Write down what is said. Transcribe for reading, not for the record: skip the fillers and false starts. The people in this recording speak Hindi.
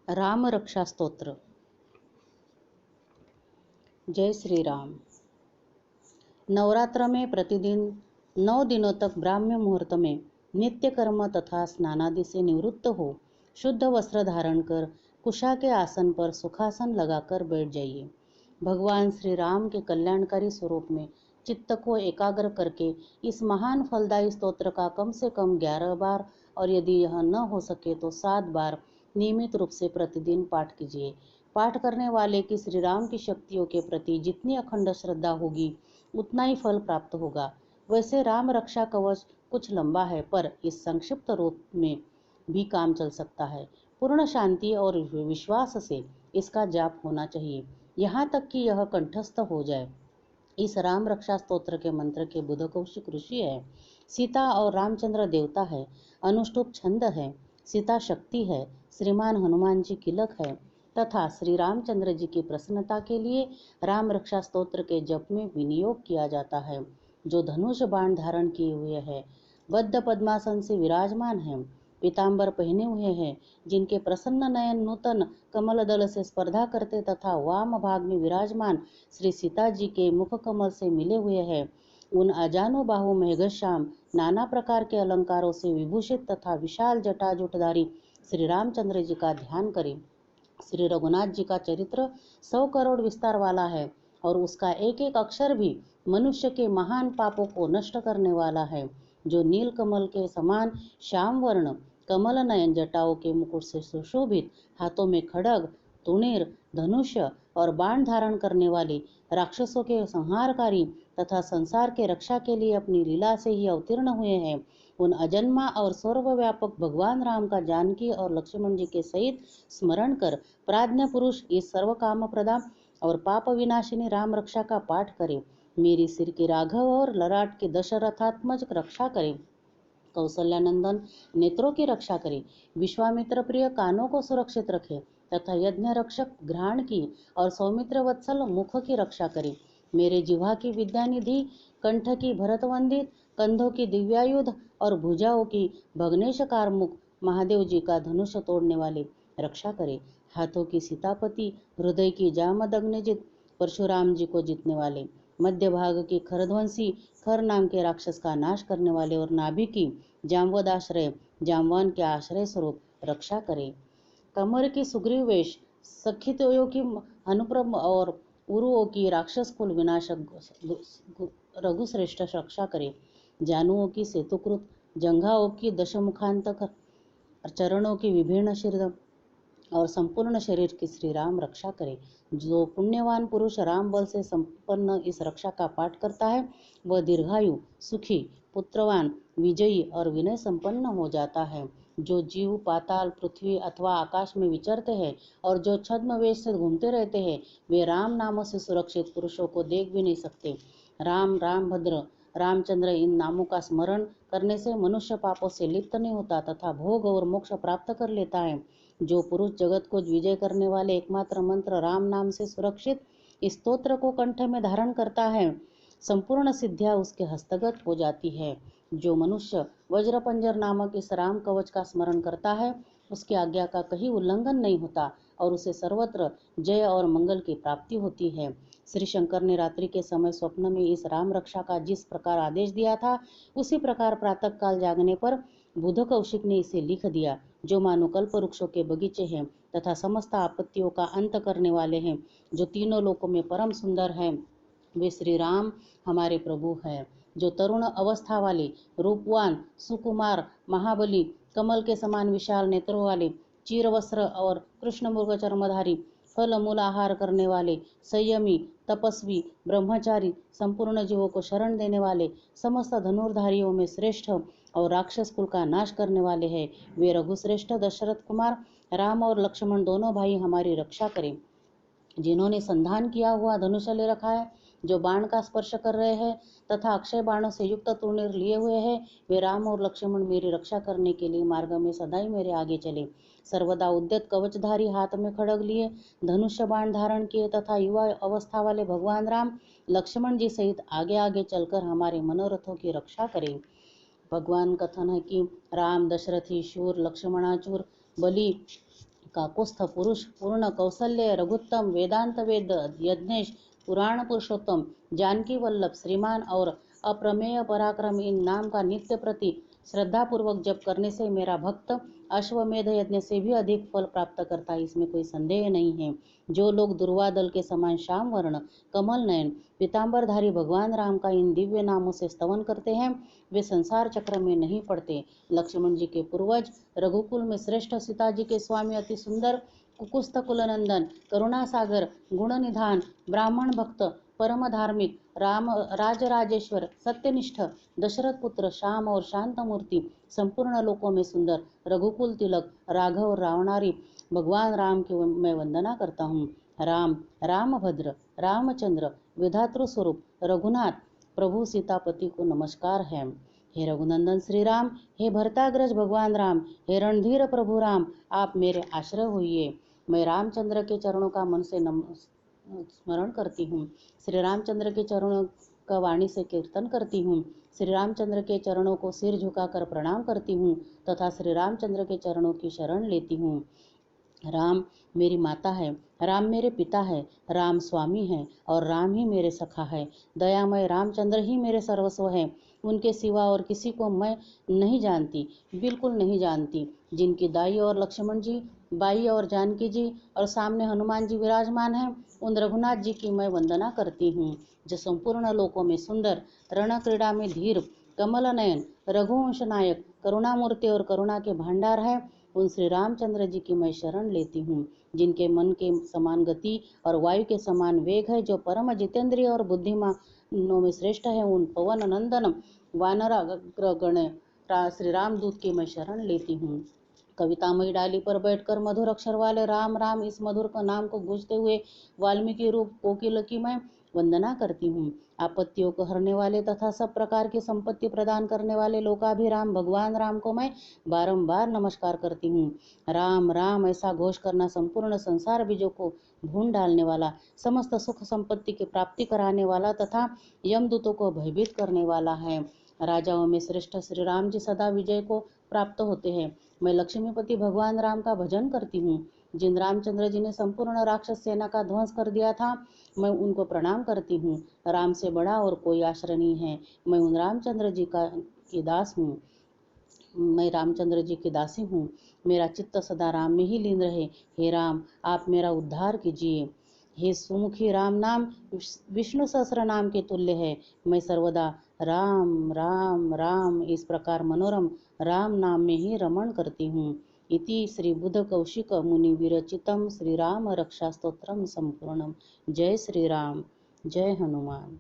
राम रक्षा स्तोत्र। जय श्री राम। नवरात्र में प्रतिदिन 9 दिनों तक ब्राह्म्य मुहूर्त में नित्य कर्म तथा स्नानादि से निवृत्त हो शुद्ध वस्त्र धारण कर कुशा के आसन पर सुखासन लगाकर बैठ जाइए। भगवान श्री राम के कल्याणकारी स्वरूप में चित्त को एकाग्र करके इस महान फलदायी स्तोत्र का कम से कम 11 बार और यदि यह न हो सके तो 7 बार नियमित रूप से प्रतिदिन पाठ कीजिए। पाठ करने वाले की श्री राम की शक्तियों के प्रति जितनी अखंड श्रद्धा होगी उतना ही फल प्राप्त होगा। वैसे राम रक्षा कवच कुछ लंबा है, पर इस संक्षिप्त रूप में भी काम चल सकता है। पूर्ण शांति और विश्वास से इसका जाप होना चाहिए, यहाँ तक कि यह कंठस्थ हो जाए। इस राम रक्षा स्तोत्र के मंत्र के बुध कौशिक ऋषि है, सीता और रामचंद्र देवता है, अनुष्टुप छंद है, सीता शक्ति है, श्रीमान हनुमान जी किलक है तथा श्री रामचंद्र जी की प्रसन्नता के लिए राम रक्षा स्तोत्र के जप में विनियोग किया जाता है। जो धनुष बाण धारण किए हुए है, बद्ध पद्मासन से विराजमान है, पीतांबर पहने हुए हैं, जिनके प्रसन्न नयन नूतन कमल दल से स्पर्धा करते तथा वाम भाग में विराजमान श्री सीता जी के मुख कमल से मिले हुए हैं, उन अजानु बाहु मेघश्याम नाना प्रकार के अलंकारों से विभूषित तथा विशाल जटाजुटधारी श्री रामचंद्र जी का ध्यान करें। श्री रघुनाथ जी का चरित्र 100 करोड़ विस्तार वाला है और उसका एक एक अक्षर भी मनुष्य के महान पापों को नष्ट करने वाला है। जो नील कमल के समान श्याम वर्ण कमल नयन जटाओं के मुकुट से सुशोभित, हाथों में खड्ग तुणीर धनुष्य और बाण धारण करने वाली, राक्षसों के संहारकारी तथा संसार के रक्षा के लिए अपनी लीला से ही अवतीर्ण हुए हैं, उन अजन्मा और सर्वव्यापक भगवान राम का जानकी और लक्ष्मण जी के सहित स्मरण कर प्राज्ञ पुरुष इस सर्व काम प्रदा और पाप विनाशिनी राम रक्षा का पाठ करे। मेरी सिर के राघव और ललाट के दशरथात्मज रक्षा करे, कौशल्यानंदन नेत्रों की रक्षा करे, विश्वामित्र प्रिय कानों को सुरक्षित रखे तथा यज्ञ रक्षक घ्राण की और सौमित्र वत्सल मुख की रक्षा करे। मेरे जिह्वा की विद्यानिधि, कंठ की भरतवंदित, कंधों की दिव्यायुध और भुजाओं की भग्नेशकार मुख महादेव जी का धनुष तोड़ने वाले रक्षा करे। हाथों की सीतापति, हृदय की जामदग्निजित परशुराम जी को जीतने वाले, मध्य भाग की खरध्वंसी खर नाम के राक्षस का नाश करने वाले और नाभि की जामवदाश्रय जामवान के आश्रय स्वरूप रक्षा करे। कमर की सुग्रीव वेश सखितों की अनुप्रम और उरुओं की राक्षस कुल विनाशक रघुश्रेष्ठ रक्षा करे। जानुओं की सेतुकृत, जंघाओं की दशमुखांतक, चरणों की विभिन्न शीर्ष और संपूर्ण शरीर की श्री राम रक्षा करे। जो पुण्यवान पुरुष राम बल से संपन्न इस रक्षा का पाठ करता है, वह दीर्घायु, सुखी, पुत्रवान, विजयी और विनय संपन्न हो जाता है। जो जीव पाताल, पृथ्वी अथवा आकाश में विचरते हैं और जो छद्म वेश से घूमते रहते हैं, वे राम नामों से सुरक्षित पुरुषों को देख भी नहीं सकते। राम, रामभद्र, रामचंद्र इन नामों का स्मरण करने से मनुष्य पापों से लिप्त नहीं होता तथा भोग और मोक्ष प्राप्त कर लेता है। जो पुरुष जगत को विजय करने वाले एकमात्र मंत्र राम नाम से सुरक्षित इस स्तोत्र को कंठ में धारण करता है, संपूर्ण सिद्धियां उसके हस्तगत हो जाती है। जो मनुष्य वज्रपंजर नामक इस राम कवच का स्मरण करता है, उसकी आज्ञा का कहीं उल्लंघन नहीं होता और उसे सर्वत्र जय और मंगल की प्राप्ति होती है। श्री शंकर ने रात्रि के समय स्वप्न में इस राम रक्षा का जिस प्रकार आदेश दिया था, उसी प्रकार प्रातः काल जागने पर बुध कौशिक ने इसे लिख दिया। जो मानो कल्प वृक्षों के बगीचे हैं तथा समस्त आपत्तियों का अंत करने वाले हैं, जो तीनों लोकों में परम सुंदर हैं, वे श्री राम हमारे प्रभु हैं। जो तरुण अवस्था वाले, रूपवान, सुकुमार, महाबली, कमल के समान विशाल नेत्रों वाले, चीर वस्त्र और कृष्ण मृग चर्मधारी, फल मूल आहार करने वाले, संयमी, तपस्वी, ब्रह्मचारी, संपूर्ण जीवों को शरण देने वाले, समस्त धनुर्धारियों में श्रेष्ठ और राक्षस कुल का नाश करने वाले हैं, वे रघुश्रेष्ठ दशरथ कुमार राम और लक्ष्मण दोनों भाई हमारी रक्षा करें। जिन्होंने संधान किया हुआ धनुष ले रखा है, जो बाण का स्पर्श कर रहे हैं तथा अक्षय बाणों से युक्त तुर्णिर लिए हुए हैं, वे राम और लक्ष्मण मेरी रक्षा करने के लिए मार्ग में सदाई मेरे आगे चले। सर्वदा उद्यत कवचधारी, हाथ में खड्ग लिए, धनुष्य बाण धारण किए तथा युवा अवस्था वाले भगवान राम लक्ष्मण जी सहित आगे आगे चलकर हमारे मनोरथों की रक्षा करें। भगवान कथन है कि राम दशरथी शूर, लक्ष्मणाचूर, बलि, काकुस्थ पुरुष पूर्ण कौशल्य रघुत्तम वेदांत वेद यज्ञेश पुराण पुरुषोत्तम जानकी वल्लभ श्रीमान और अप्रमेय पराक्रम इन नाम का नित्य प्रति श्रद्धा पूर्वक जप करने से मेरा भक्त अश्वमेध यज्ञ से भी अधिक फल प्राप्त करता है, इसमें कोई संदेह नहीं है। जो लोग दुर्वा दल के समान श्याम वर्ण कमल नयन पीतांबरधारी भगवान राम का इन दिव्य नामों से स्तवन करते हैं वे संसार चक्र में नहीं पड़ते। लक्ष्मण जी के पूर्वज रघुकुल में श्रेष्ठ सीता जी के स्वामी अति सुंदर कुकुस्थ कुलनंदन करुणा सागर गुण निधान ब्राह्मण भक्त परम धार्मिक राम राजराजेश्वर सत्यनिष्ठ दशरथ पुत्र श्याम और शांत मूर्ति संपूर्ण लोकों में सुंदर रघुकुल तिलक राघव रावणारी भगवान राम की मैं वंदना करता हूँ। राम रामभद्र रामचंद्र विधातृ स्वरूप रघुनाथ प्रभु सीतापति को नमस्कार है। हे रघुनंदन श्री राम, हे भरताग्रज भगवान राम, हे रणधीर प्रभु राम, आप मेरे आश्रय होइए। मैं रामचंद्र के चरणों का मन से स्मरण करती हूँ। श्री रामचंद्र के चरणों का वाणी से कीर्तन करती हूँ। श्री रामचंद्र के चरणों को सिर झुकाकर प्रणाम करती हूँ तथा श्री रामचंद्र के चरणों की शरण लेती हूँ। राम मेरी माता है, राम मेरे पिता है, राम स्वामी है और राम ही मेरे सखा है। दयामय रामचंद्र ही मेरे सर्वस्व है। उनके सिवा और किसी को मैं नहीं जानती, बिल्कुल नहीं जानती। जिनकी दाई और लक्ष्मण जी, बाई और जानकी जी और सामने हनुमान जी विराजमान हैं, उन रघुनाथ जी की मैं वंदना करती हूँ। जो संपूर्ण लोकों में सुंदर, रण क्रीड़ा में धीर, कमल नयन, रघुवंश नायक, करुणामूर्ति और करुणा के भंडार है, उन श्री रामचंद्र जी की मैं शरण लेती हूँ। जिनके मन के समान गति और वायु के समान वेग है, जो परम जितेंद्रिय और बुद्धिमानों में श्रेष्ठ है, उन पवन नंदन वानराग्रगण श्री रामदूत की मैं शरण लेती हूँ। कवितामयी डाली पर बैठकर मधुर अक्षर वाले राम राम इस मधुर का नाम को गूंजते हुए वाल्मीकि रूप कोकिल की मैं वंदना करती हूँ। आपत्तियों को हरने वाले तथा सब प्रकार की संपत्ति प्रदान करने वाले लोकाभिराम भगवान राम को मैं बारंबार नमस्कार करती हूँ। राम राम ऐसा घोष करना संपूर्ण संसार बीजों को भून डालने वाला, समस्त सुख संपत्ति की प्राप्ति कराने वाला तथा यमदूतों को भयभीत करने वाला है। राजाओं में श्रेष्ठ श्री राम जी सदा विजय को प्राप्त होते हैं। मैं लक्ष्मीपति भगवान राम का भजन करती हूँ। जिन रामचंद्र जी ने संपूर्ण राक्षस सेना का ध्वंस कर दिया था, मैं उनको प्रणाम करती हूँ। राम से बड़ा और कोई आश्रय नहीं है। मैं उन रामचंद्र जी की दास हूँ। मैं रामचंद्र जी की दासी हूँ। मेरा चित्त सदा राम में ही लीन रहे। हे राम, आप मेरा उद्धार कीजिए। हे सुमुखी राम नाम विष्णु सहस्र नाम के तुल्य है। मैं सर्वदा राम राम राम इस प्रकार मनोरम राम नाम में ही रमण करती हूँ। इति श्री बुध कौशिक मुनि विरचितम श्री राम रक्षा स्तोत्रम संपूर्णम। जय श्री राम, जय हनुमान।